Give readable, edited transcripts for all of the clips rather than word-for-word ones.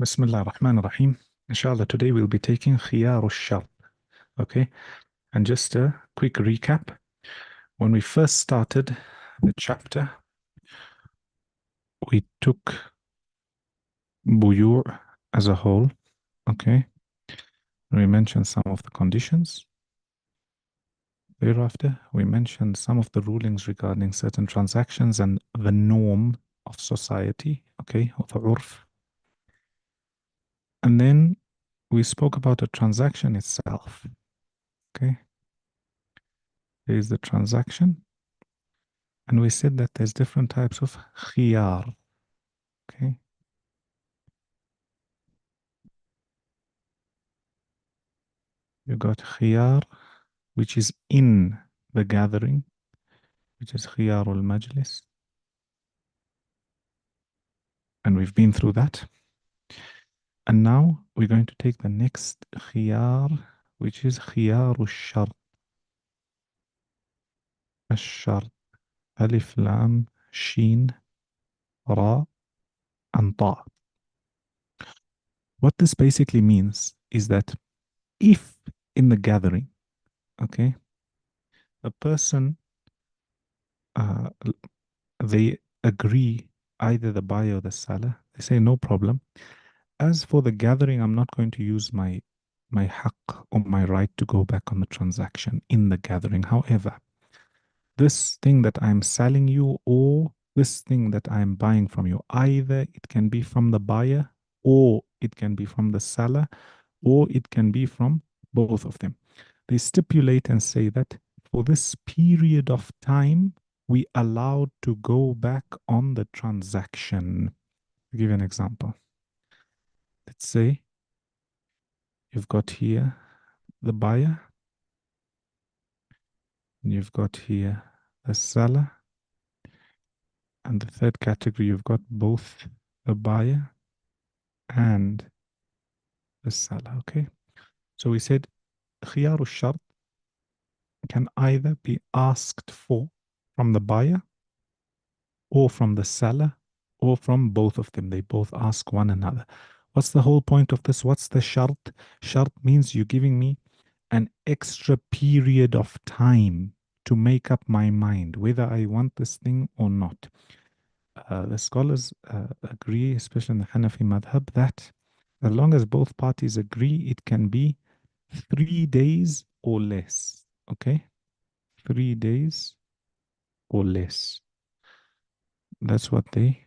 Bismillah ar-Rahman ar-Rahim. Inshallah, today we'll be taking khiyar al-shart. Okay, and just a quick recap. When we first started the chapter, we took Buyoo as a whole. Okay, we mentioned some of the conditions. Thereafter, we mentioned some of the rulings regarding certain transactions and the norm of society. Okay, or the urf. And then we spoke about the transaction itself. Okay, there is the transaction. And we said that there's different types of khiyar. Okay. You got khiyar, which is in the gathering, which is khiyarul majlis. And we've been through that. And now we're going to take the next khiyar, which is khiyarul shart. Ash-shart. Alif, lam, sheen, ra, and ta. What this basically means is that if in the gathering, okay, a person uh, they agree, either the buyer or the seller, they say no problem. As for the gathering, I'm not going to use my haqq or my right to go back on the transaction in the gathering. However, this thing that I'm selling you or this thing that I'm buying from you, either it can be from the buyer or it can be from the seller or it can be from both of them. They stipulate and say that for this period of time, we allowed to go back on the transaction. I'll give you an example. Let's say you've got here the buyer, and you've got here the seller, and the third category, you've got both the buyer and the seller. Okay. So we said khiyar shart can either be asked for from the buyer or from the seller or from both of them. They both ask one another. What's the whole point of this? What's the shart? Shart means you're giving me an extra period of time to make up my mind whether I want this thing or not. The scholars agree, especially in the Hanafi madhab, that as long as both parties agree, it can be 3 days or less. Okay? 3 days or less. That's what they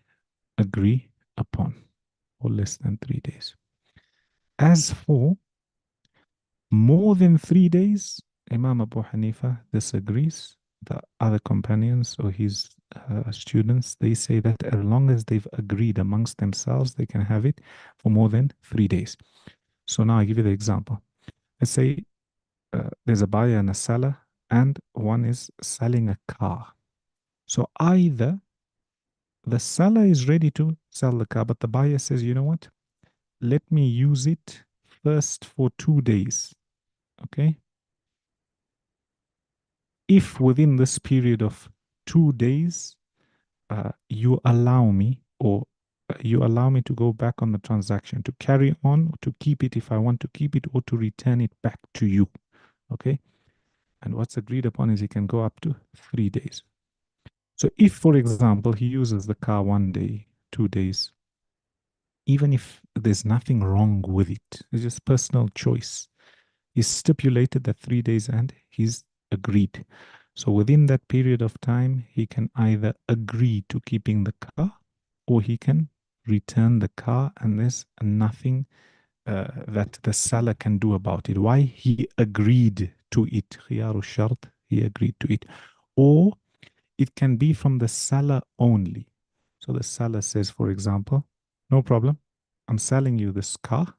agree upon, or less than 3 days. As for more than 3 days, Imam Abu Hanifa disagrees. The other companions or his students, they say that as long as they've agreed amongst themselves, they can have it for more than 3 days. So now I give you the example. Let's say there's a buyer and a seller, and one is selling a car. So either the seller is ready to sell the car, but the buyer says, you know what? Let me use it first for 2 days. Okay. If within this period of 2 days, you allow me or you allow me to go back on the transaction, to carry on, to keep it if I want to keep it, or to return it back to you. Okay. And what's agreed upon is he can go up to 3 days. So if, for example, he uses the car 1 day, 2 days, even if there's nothing wrong with it, it's just personal choice. He's stipulated that 3 days and he's agreed. So within that period of time, he can either agree to keeping the car or he can return the car, and there's nothing that the seller can do about it. Why? He agreed to it. Khiyaru shart, he agreed to it. Or it can be from the seller only. So the seller says, for example, no problem, I'm selling you this car,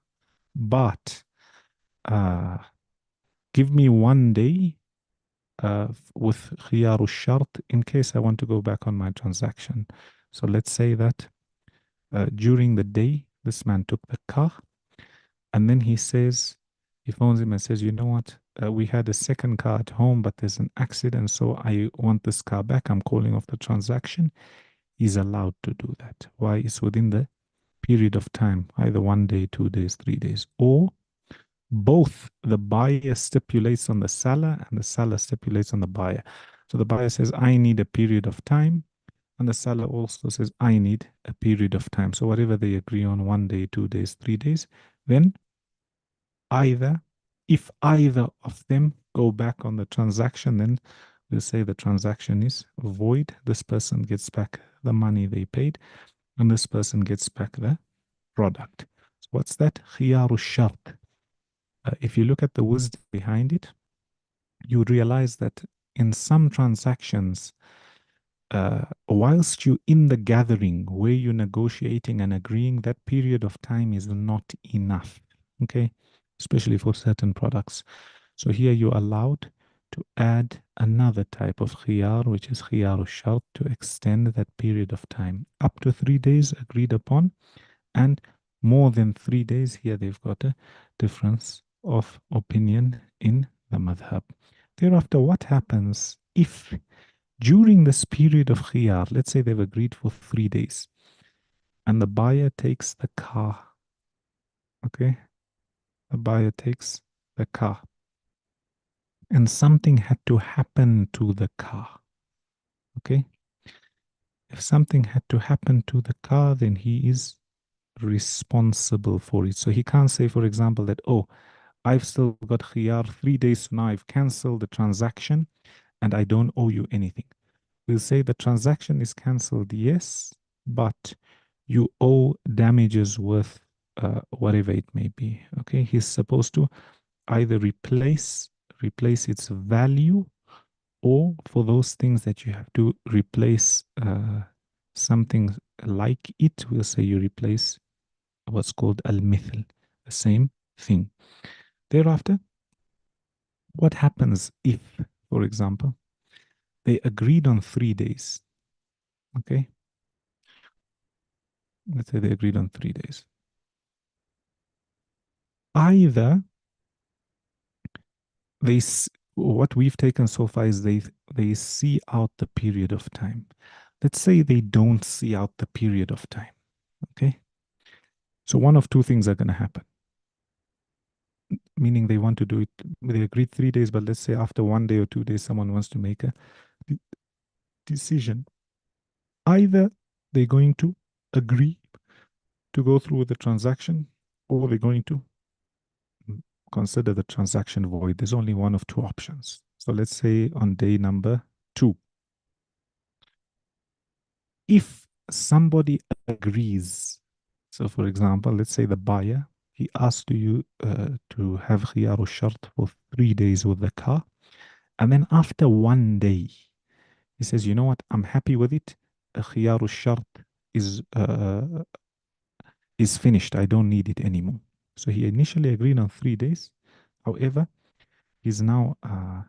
but uh, give me 1 day with khiyaru shart in case I want to go back on my transaction. So let's say that during the day, this man took the car, and then he says, he phones him and says, you know what? We had a second car at home, but there's an accident, so I want this car back. I'm calling off the transaction. He's allowed to do that. Why? It's within the period of time, either 1 day, 2 days, 3 days, or both the buyer stipulates on the seller and the seller stipulates on the buyer. So the buyer says, I need a period of time. And the seller also says, I need a period of time. So whatever they agree on, 1 day, 2 days, 3 days, then either, if either of them go back on the transaction, then we'll say the transaction is void. This person gets back the money they paid, and this person gets back the product. So what's that? Khiyaru shart. If you look at the wisdom behind it, you realize that in some transactions, whilst you're in the gathering where you're negotiating and agreeing, that period of time is not enough. Okay, especially for certain products. So here you're allowed to add another type of khiyar, which is khiyar shart, to extend that period of time up to 3 days agreed upon, and more than 3 days. Here they've got a difference of opinion in the madhab. Thereafter, what happens if during this period of khiyar, let's say they've agreed for 3 days, and the buyer takes the car, okay? The buyer takes the car, and something had to happen to the car, okay? If something had to happen to the car, then he is responsible for it. So he can't say, for example, that, oh, I've still got khiyar 3 days, so now I've cancelled the transaction and I don't owe you anything. We'll say the transaction is cancelled, yes, but you owe damages worth whatever it may be. Okay, he's supposed to either replace its value, or for those things that you have to replace something like it, we'll say you replace what's called al-mithl, the same thing. Thereafter, what happens if, for example, they agreed on 3 days? Okay, let's say they agreed on 3 days. Either they, what we've taken so far is they see out the period of time. Let's say they don't see out the period of time. Okay, so one of two things are going to happen. Meaning they want to do it. They agreed 3 days, but let's say after 1 day or 2 days, someone wants to make a decision. Either they're going to agree to go through with the transaction, or they're going to consider the transaction void. There's only one of two options. So let's say on day number 2, if somebody agrees, so for example, let's say the buyer, he asked you to have khiyar shart for 3 days with the car, and then after 1 day, he says, you know what, I'm happy with it. Khiyar shart is finished. I don't need it anymore. So he initially agreed on 3 days. However, he's now gone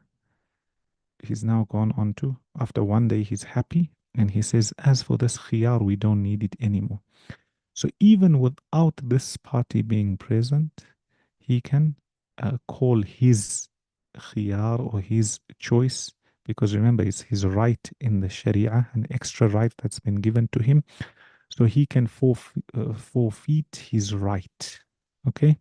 on to, after 1 day, he's happy, and he says, as for this khiyar, we don't need it anymore. So even without this party being present, he can call his khiyar or his choice, because remember, it's his right in the Sharia, an extra right that's been given to him. So he can forfeit his right. Okay?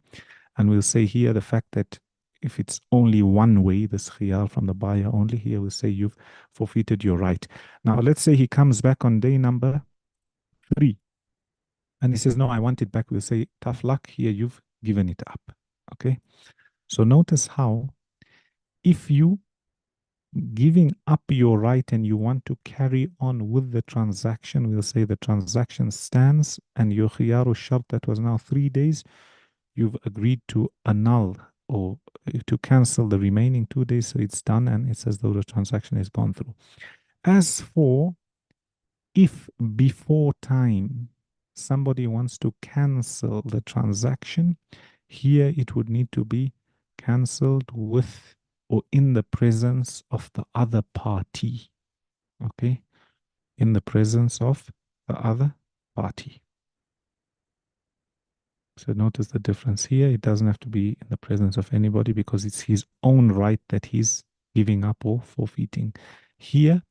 And we'll say here the fact that if it's only one way, this khiyar from the buyer only, here we'll say you've forfeited your right. Now, let's say he comes back on day number 3 and he says, no, I want it back. We'll say, tough luck, here you've given it up. Okay? So notice how if you giving up your right and you want to carry on with the transaction, we'll say the transaction stands, and your khiyaru shart that was now 3 days, you've agreed to annul or to cancel the remaining 2 days, so it's done and it's as though the transaction has gone through. As for if before time somebody wants to cancel the transaction, here it would need to be cancelled with or in the presence of the other party. Okay? In the presence of the other party. So notice the difference here. It doesn't have to be in the presence of anybody because it's his own right that he's giving up or forfeiting. Here,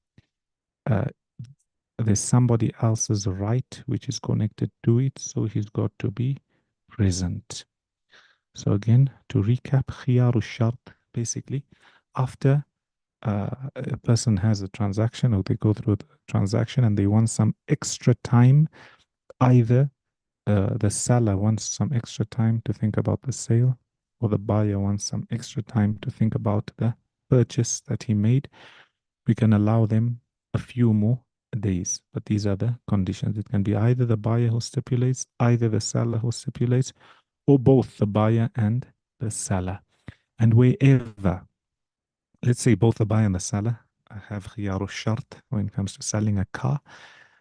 there's somebody else's right which is connected to it, so he's got to be present. So again, to recap, خيار الشرط, basically, after a person has a transaction or they go through the transaction and they want some extra time, either the seller wants some extra time to think about the sale, or the buyer wants some extra time to think about the purchase that he made, we can allow them a few more days. But these are the conditions. It can be either the buyer who stipulates, either the seller who stipulates, or both the buyer and the seller. And wherever, let's say both the buyer and the seller have khiyar shart when it comes to selling a car,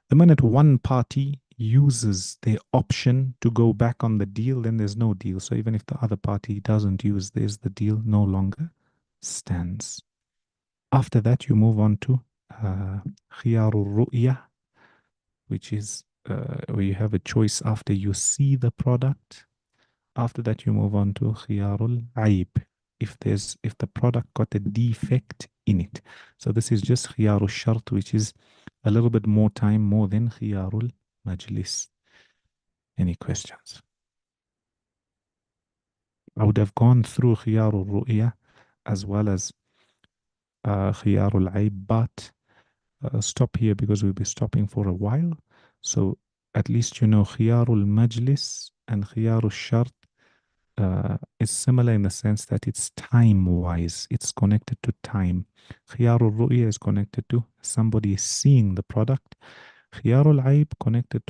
the minute one party uses their option to go back on the deal, then there's no deal. So even if the other party doesn't use this, the deal no longer stands. After that, you move on to khiyar ru'ya, which is where you have a choice after you see the product. After that, you move on to khiyarul aib, if the product got a defect in it. So this is just khiyarul shart, which is a little bit more time, more than khiyarul majlis. Any questions? I would have gone through khiyarul ru'ya as well as khiyarul aib, but stop here because we'll be stopping for a while. So at least you know khiyarul majlis and khiyarul shart is similar in the sense that it's time-wise. It's connected to time. Khiyarul ru'ya is connected to somebody seeing the product. Khiyarul aib connected